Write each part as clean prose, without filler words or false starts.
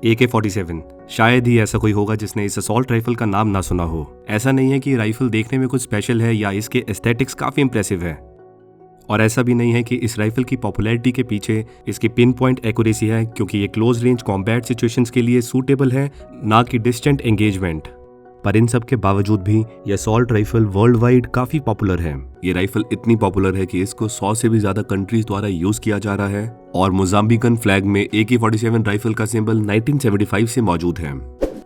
AK-47 शायद ही ऐसा कोई होगा जिसने इस असॉल्ट राइफल का नाम ना सुना हो। ऐसा नहीं है कि ये राइफल देखने में कुछ स्पेशल है या इसके एस्थेटिक्स काफी इंप्रेसिव है, और ऐसा भी नहीं है कि इस राइफल की पॉपुलैरिटी के पीछे इसकी पिन पॉइंट एक्यूरेसी है, क्योंकि ये क्लोज रेंज कॉम्बैट सिचुएशंस के लिए सूटेबल है, ना कि डिस्टेंट एंगेजमेंट। पर इन सब के बावजूद भी ये असॉल्ट राइफल वर्ल्ड वाइड काफी पॉपुलर है। ये राइफल इतनी पॉपुलर है कि इसको 100 से भी ज्यादा कंट्रीज द्वारा यूज किया जा रहा है, और मोजाम्बिकन फ्लैग में AK-47 राइफल का सिंबल 1975 से मौजूद है।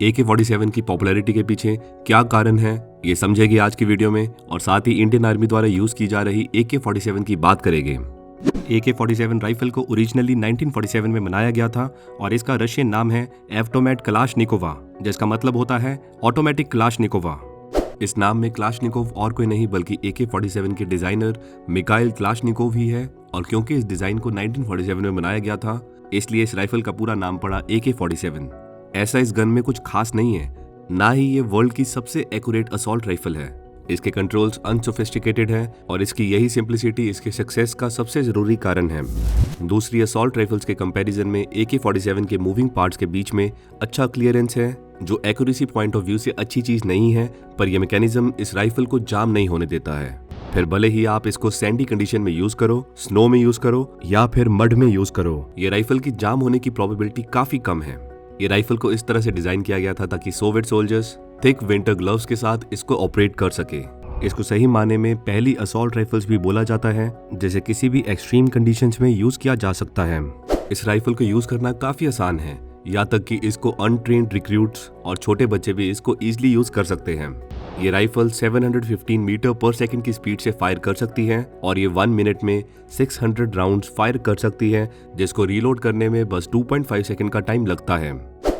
AK-47 की पॉपुलैरिटी के पीछे क्या कारण है, ये समझेंगे आज की वीडियो में, और साथ ही इंडियन आर्मी द्वारा यूज की जा रही AK-47 की बात करेंगे। AK-47 राइफल को ओरिजिनली 1947 में बनाया गया था, और इसका रशियन नाम है एवटोमेट कलाशनिकोवा, जिसका मतलब होता है ऑटोमेटिक कलाशनिकोवा। इस नाम में कलाशनिकोव और कोई नहीं बल्कि AK-47 के डिजाइनर मिकाइल कलाशनिकोव ही है, और क्योंकि इस डिजाइन को 1947 में बनाया गया था, इसलिए इस राइफल का पूरा नाम पड़ा AK-47। ऐसा इस गन में कुछ खास नहीं है, ना ही ये वर्ल्ड की सबसे एक्यूरेट असॉल्ट राइफल है। इसके कंट्रोल्स अनसोफिस्टिकेटेड है, और इसकी यही सिंप्लिसिटी इसके सक्सेस का सबसे जरूरी कारण है। दूसरी असॉल्ट राइफल्स के कंपैरिजन में AK-47 के मूविंग पार्ट्स के बीच में अच्छा क्लियरेंस है, जो एक्यूरेसी पॉइंट ऑफ व्यू से अच्छी चीज नहीं है, पर यह मैकेनिज्म इस राइफल को जाम नहीं होने देता है। फिर भले ही आप इसको सैंडी कंडीशन में यूज करो, स्नो में यूज करो, या फिर मड में यूज करो, ये राइफल की जाम होने की प्रोबेबिलिटी काफी कम है। ये राइफल को इस तरह से डिजाइन किया गया था ताकि Soviet soldiers thick winter gloves के साथ इसको ऑपरेट कर सके। इसको सही माने में पहली असॉल्ट राइफल्स भी बोला जाता है, जिसे किसी भी एक्सट्रीम कंडीशंस में यूज किया जा सकता है। इस राइफल को यूज करना काफी आसान है, यहाँ तक कि इसको अनट्रेन्ड रिक्रूट्स और छोटे बच्चे भी इसको इजीली यूज कर सकते हैं। ये राइफल 715 मीटर पर सेकंड की स्पीड से फायर कर सकती है, और ये 1 मिनट में 600 राउंड्स फायर कर सकती है, जिसको रीलोड करने में बस 2.5 सेकंड का टाइम लगता है।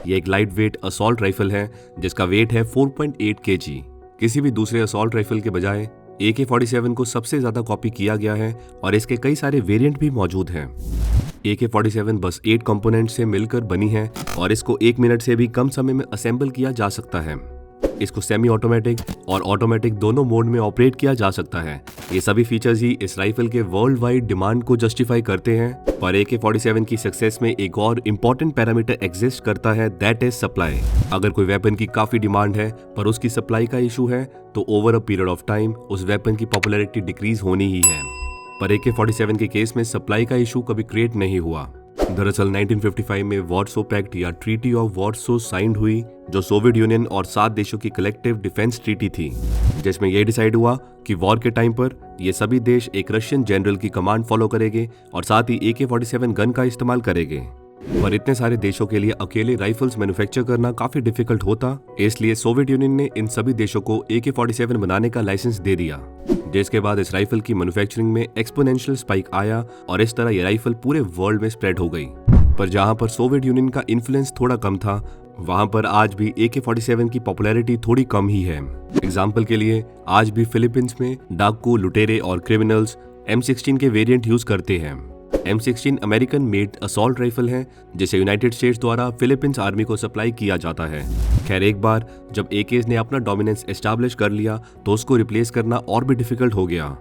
ये एक लाइट वेट असॉल्ट राइफल है, जिसका वेट है 4.8 kg। किसी भी दूसरे असॉल्ट राइफल के बजाय AK-47 को सबसे ज्यादा कॉपी किया गया है, और इसके कई सारे वेरिएंट भी मौजूद हैं। AK-47 बस 8 कंपोनेंट से मिलकर बनी है, और इसको 1 मिनट से भी कम समय में असेंबल किया जा सकता है। इसको सेमी ऑटोमेटिक और ऑटोमेटिक दोनों मोड में ऑपरेट किया जा सकता है। ये सभी फीचर्स ही इस राइफल के वर्ल्ड वाइड डिमांड को जस्टिफाई करते हैं, पर AK-47 की सक्सेस में एक और इम्पोर्टेंट पैरामीटर एग्जिस्ट करता है, दैट इज सप्लाई। अगर कोई वेपन की काफी डिमांड है पर उसकी सप्लाई का इशू है, तो over a period of time उस वेपन की पॉपुलैरिटी डिक्रीज होनी ही है। पर AK-47 के केस में सप्लाई का इशू कभी क्रिएट नहीं हुआ। दरअसल 1955 में वार्सो पैक्ट या ट्रीटी ऑफ वार्सो साइंड हुई, जो सोवियत यूनियन और 7 देशों की कलेक्टिव डिफेंस ट्रीटी थी, जिसमें यह डिसाइड हुआ कि वॉर के टाइम पर ये सभी देश एक रशियन जनरल की कमांड फॉलो करेंगे, और साथ ही AK-47 गन का इस्तेमाल करेंगे। पर इतने सारे देशों के लिए अकेले राइफल्स मैन्युफैक्चर करना काफी डिफिकल्ट होता, इसलिए सोवियत यूनियन ने इन सभी देशों को AK-47 बनाने का लाइसेंस दे दिया, जिसके बाद इस राइफल की मैन्युफैक्चरिंग में एक्सपोनेंशियल स्पाइक आया, और इस तरह यह राइफल पूरे वर्ल्ड में स्प्रेड हो गई। पर जहां पर सोवियत यूनियन का इन्फ्लुएंस थोड़ा कम था, वहां पर आज भी AK-47 की पॉपुलैरिटी थोड़ी कम ही है। एग्जाम्पल के लिए आज भी फिलीपींस में डाकू, लुटेरे और क्रिमिनल्स M16 के वेरिएंट यूज करते हैं। M16 American made assault rifle है, जिसे यूनाइटेड स्टेट्स द्वारा फिलीपींस आर्मी को सप्लाई किया जाता है। खैर, एक बार जब AKs ने अपना डोमिनेंस एस्टैब्लिश कर लिया, तो उसको रिप्लेस करना और भी डिफिकल्ट हो गया।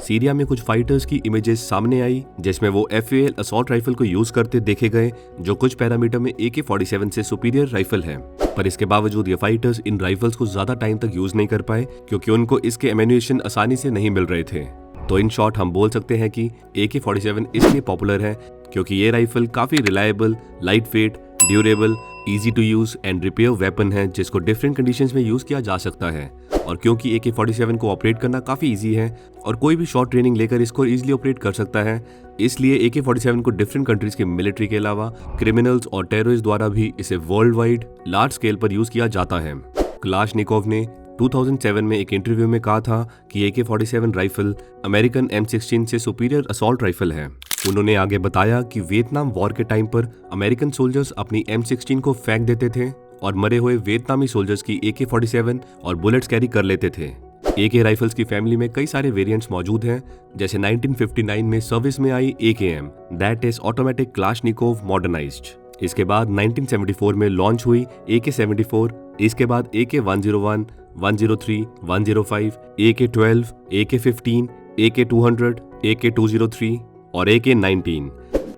सीरिया में कुछ फाइटर्स की इमेजेस सामने आई, जिसमें वो FAL असॉल्ट राइफल को यूज करते देखे गए, जो कुछ पैरामीटर में AK-47 से सुपीरियर राइफल है। पर इसके बावजूद ये फाइटर्स इन राइफल्स को ज्यादा टाइम तक यूज नहीं कर पाए, क्योंकि उनको इसके एम्यूनेशन आसानी से नहीं मिल रहे थे। तो इन शॉर्ट हम बोल सकते हैं कि AK-47 इसलिए पॉपुलर है क्योंकि ये राइफल काफी reliable, light weight, durable, easy to use and repair weapon है, जिसको डिफरेंट कंडीशंस में यूज किया जा सकता है। और क्योंकि AK-47 को ऑपरेट करना काफी इजी है, और कोई भी शॉर्ट ट्रेनिंग लेकर इसको इजीली ऑपरेट कर सकता है, इसलिए AK-47 को डिफरेंट कंट्रीज के मिलिट्री के अलावा क्रिमिनल्स और टेररिस्ट द्वारा भी इसे वर्ल्ड वाइड लार्ज स्केल पर यूज किया जाता है। कलाशनिकोव ने 2007 में एक इंटरव्यू में कहा था कि AK-47 राइफल अमेरिकन M16 से सुपीरियर असॉल्ट राइफल है। उन्होंने आगे बताया कि वियतनाम वॉर के टाइम पर अमेरिकन सोल्जर्स अपनी M16 को फेंक देते थे, और मरे हुए वियतनामी सोल्जर्स की AK-47 और बुलेट्स कैरी कर लेते थे। AK राइफल्स की फैमिली में कई सारे वेरिएंट्स मौजूद हैं, जैसे 1959 में सर्विस में आई AKM, that is automatic Kalashnikov modernised. इसके बाद 1974 में लॉन्च हुई AK-74, इसके बाद AK-101, 103, 105, AK-12, AK-15, AK-200, AK-203 और AK-19।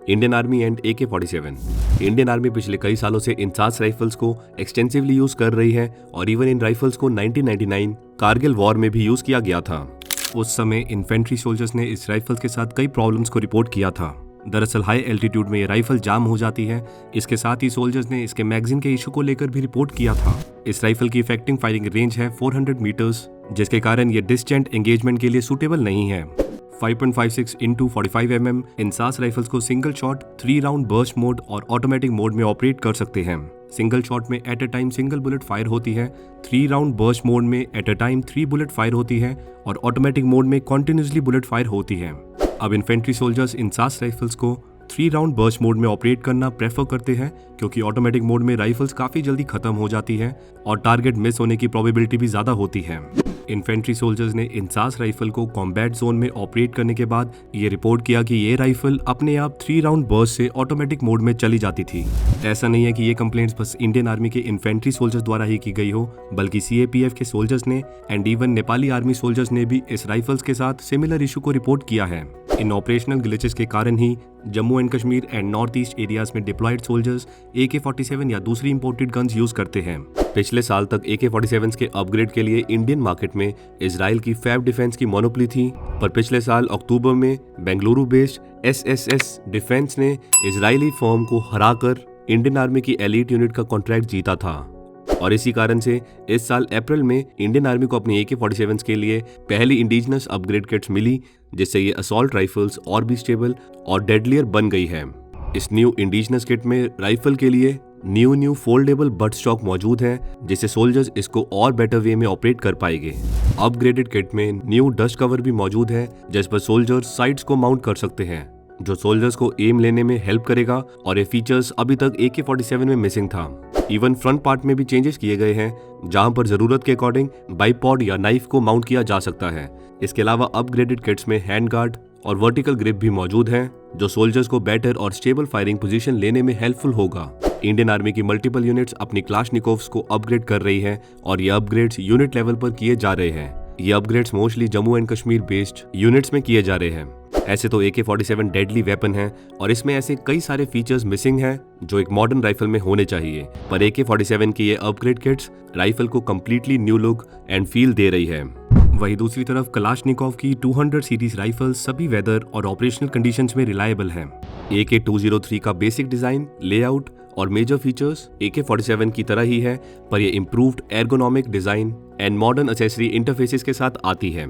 Indian army and AK-47। Indian army पिछले कई सालों से इंसास राइफल्स को एक्सटेंसिवली यूज कर रही है और इवन इन राइफल्स को 1999 कारगिल वॉर में भी यूज किया गया था। उस समय इन्फेंट्री सोल्जर्स ने इस राइफल के साथ कई प्रॉब्लम्स को रिपोर्ट किया था। दरअसल हाई एल्टीट्यूड में ये राइफल जाम हो जाती है। इसके साथ ही सोल्जर्स ने इसके मैगजीन के इशू को लेकर भी रिपोर्ट किया था। इस राइफल की इफेक्टिव फायरिंग रेंज है 400 मीटर्स, जिसके कारण ये डिस्टेंट एंगेजमेंट के लिए सूटेबल नहीं है। 5.56 × 45 mm इंसास राइफल्स को single shot 3 round burst mode और ऑटोमेटिक मोड में ऑपरेट कर सकते हैं। सिंगल शॉट में at a time single bullet fire होती है, 3 राउंड बर्स्ट मोड में at a time 3 bullet fire होती है और ऑटोमेटिक मोड में कॉन्टिन्यूसली बुलेट फायर होती है। अब इन्फेंट्री सोल्जर्स इंसास राइफल्स को 3 राउंड बर्स्ट मोड में ऑपरेट करना प्रेफर करते हैं, क्योंकि ऑटोमेटिक मोड में राइफल्स काफी जल्दी खत्म हो जाती है और टारगेट मिस होने की प्रोबेबिलिटी भी ज्यादा होती है। इन्फेंट्री सोल्जर्स ने इंसास राइफल को कॉम्बैट जोन में ऑपरेट करने के बाद ये रिपोर्ट किया कि ये राइफल अपने आप 3 राउंड बर्स्ट से ऑटोमेटिक मोड में चली जाती थी। ऐसा नहीं है कि ये कंप्लेंट्स बस इंडियन आर्मी के इन्फेंट्री सोल्जर्स द्वारा ही की गई हो, बल्कि CAPF के सोल्जर्स ने and even Nepali army soldiers ने भी इस राइफल्स के साथ सिमिलर इशू को रिपोर्ट किया है। इन ऑपरेशनल ग्लिचेस के कारण ही Jammu and Kashmir and north east areas में डिप्लॉयड सोल्जर्स AK-47 या दूसरी इंपोर्टेड गन्स यूज करते हैं। पिछले साल तक AK-47 के अपग्रेड के लिए इंडियन मार्केट में इजराइल की फैब डिफेंस की मोनोपोली थी, पर पिछले साल अक्टूबर में बेंगलुरु बेस्ड SSS डिफेंस ने इजरायली फर्म को हराकर इंडियन आर्मी की एलीट यूनिट का कॉन्ट्रैक्ट जीता था। और इसी कारण से इस साल अप्रैल में इंडियन आर्मी को अपनी AK-47 के लिए पहली इंडिजिनस अपग्रेड किट्स मिली, जिससे ये असॉल्ट राइफल्स और भी स्टेबल और डेडलियर बन गई है। इस न्यू इंडिजिनस किट में राइफल के लिए न्यू फोल्डेबल बट स्टॉक मौजूद है, जिससे सोल्जर्स इसको और बेटर वे में ऑपरेट कर पाएंगे। अपग्रेडेड किट में न्यू डस्ट कवर भी मौजूद है, जिस पर सोल्जर्स साइट्स को माउंट कर सकते हैं, जो सोल्जर्स को एम लेने में हेल्प करेगा और ये फीचर्स अभी तक AK-47 में मिसिंग था। इवन फ्रंट पार्ट में भी चेंजेस किए गए हैं, जहां पर जरूरत के अकॉर्डिंग बाइपॉड या नाइफ को माउंट किया जा सकता है। इसके अलावा अपग्रेडेड किट्स में हैंड गार्ड और वर्टिकल ग्रिप भी मौजूद है, जो सोल्जर्स को बेटर और स्टेबल फायरिंग पोजीशन लेने में हेल्पफुल होगा। इंडियन आर्मी की मल्टीपल यूनिट्स अपनी क्लाशनिकोव्स को अपग्रेड कर रही है और ये अपग्रेड्स यूनिट लेवल पर किए जा रहे हैं। ये upgrades mostly Jammu and Kashmir based units में किए जा रहे हैं। ऐसे तो AK-47 डेडली वेपन है और इसमें ऐसे कई सारे फीचर्स मिसिंग हैं जो एक मॉडर्न राइफल में होने चाहिए, पर AK-47 की ये अपग्रेड किट्स राइफल को completely new look and feel दे रही है। वहीं दूसरी तरफ कलाशनिकोव की 200 सीरीज राइफल सभी वेदर और ऑपरेशनल कंडीशंस में रिलायबल है। AK-203 का बेसिक डिजाइन, लेआउट और मेजर फीचर्स AK-47 की तरह ही है, पर यह improved ergonomic design and modern accessory interfaces के साथ आती है।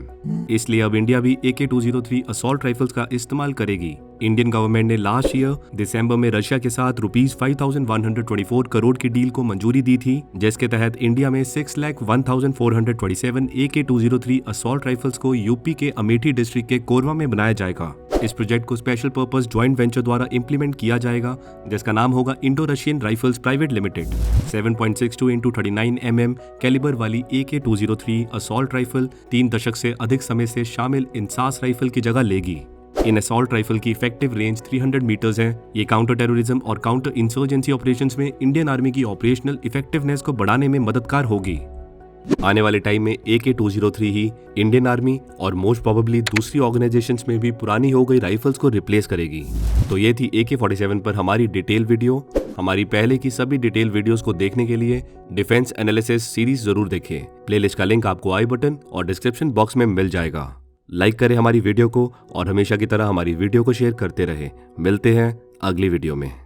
इसलिए अब इंडिया भी AK-203 असॉल्ट राइफल्स का इस्तेमाल करेगी। इंडियन गवर्नमेंट ने लास्ट ईयर दिसंबर में रशिया के साथ ₹5,124 करोड़ की डील को मंजूरी दी थी, जिसके तहत इंडिया में 6,01,427 AK-203 असॉल्ट राइफल्स को यूपी के अमेठी डिस्ट्रिक्ट के कोरबा में बनाया जाएगा। इस प्रोजेक्ट को स्पेशल पर्पस ज्वाइंट वेंचर द्वारा इंप्लीमेंट किया जाएगा, जिसका नाम होगा Indo Russian rifles private limited. 7.62 × 39 mm calibre वाली AK-203 असॉल्ट राइफल 3 दशक से अधिक समय से शामिल इंसास राइफल की जगह लेगी। इन असॉल्ट राइफल की इफेक्टिव रेंज 300 मीटर्स है। ये काउंटर टेररिज्म और काउंटर इंसर्जेंसी ऑपरेशंस में इंडियन आर्मी की ऑपरेशनल इफेक्टिवनेस को बढ़ाने में मददगार होगी। आने वाले टाइम में AK-203 ही इंडियन आर्मी और मोस्ट प्रोबेबली दूसरी ऑर्गेनाइजेशंस में भी पुरानी हो गई राइफल्स को रिप्लेस करेगी। तो ये थी AK-47 पर हमारी डिटेल वीडियो। हमारी पहले की सभी डिटेल वीडियोस को देखने के लिए डिफेंस एनालिसिस सीरीज जरूर देखें। प्लेलिस्ट का लिंक आपको आई बटन और डिस्क्रिप्शन बॉक्स में मिल जाएगा। लाइक करें हमारी वीडियो को और हमेशा की तरह हमारी वीडियो को शेयर करते रहे। मिलते हैं अगली वीडियो में।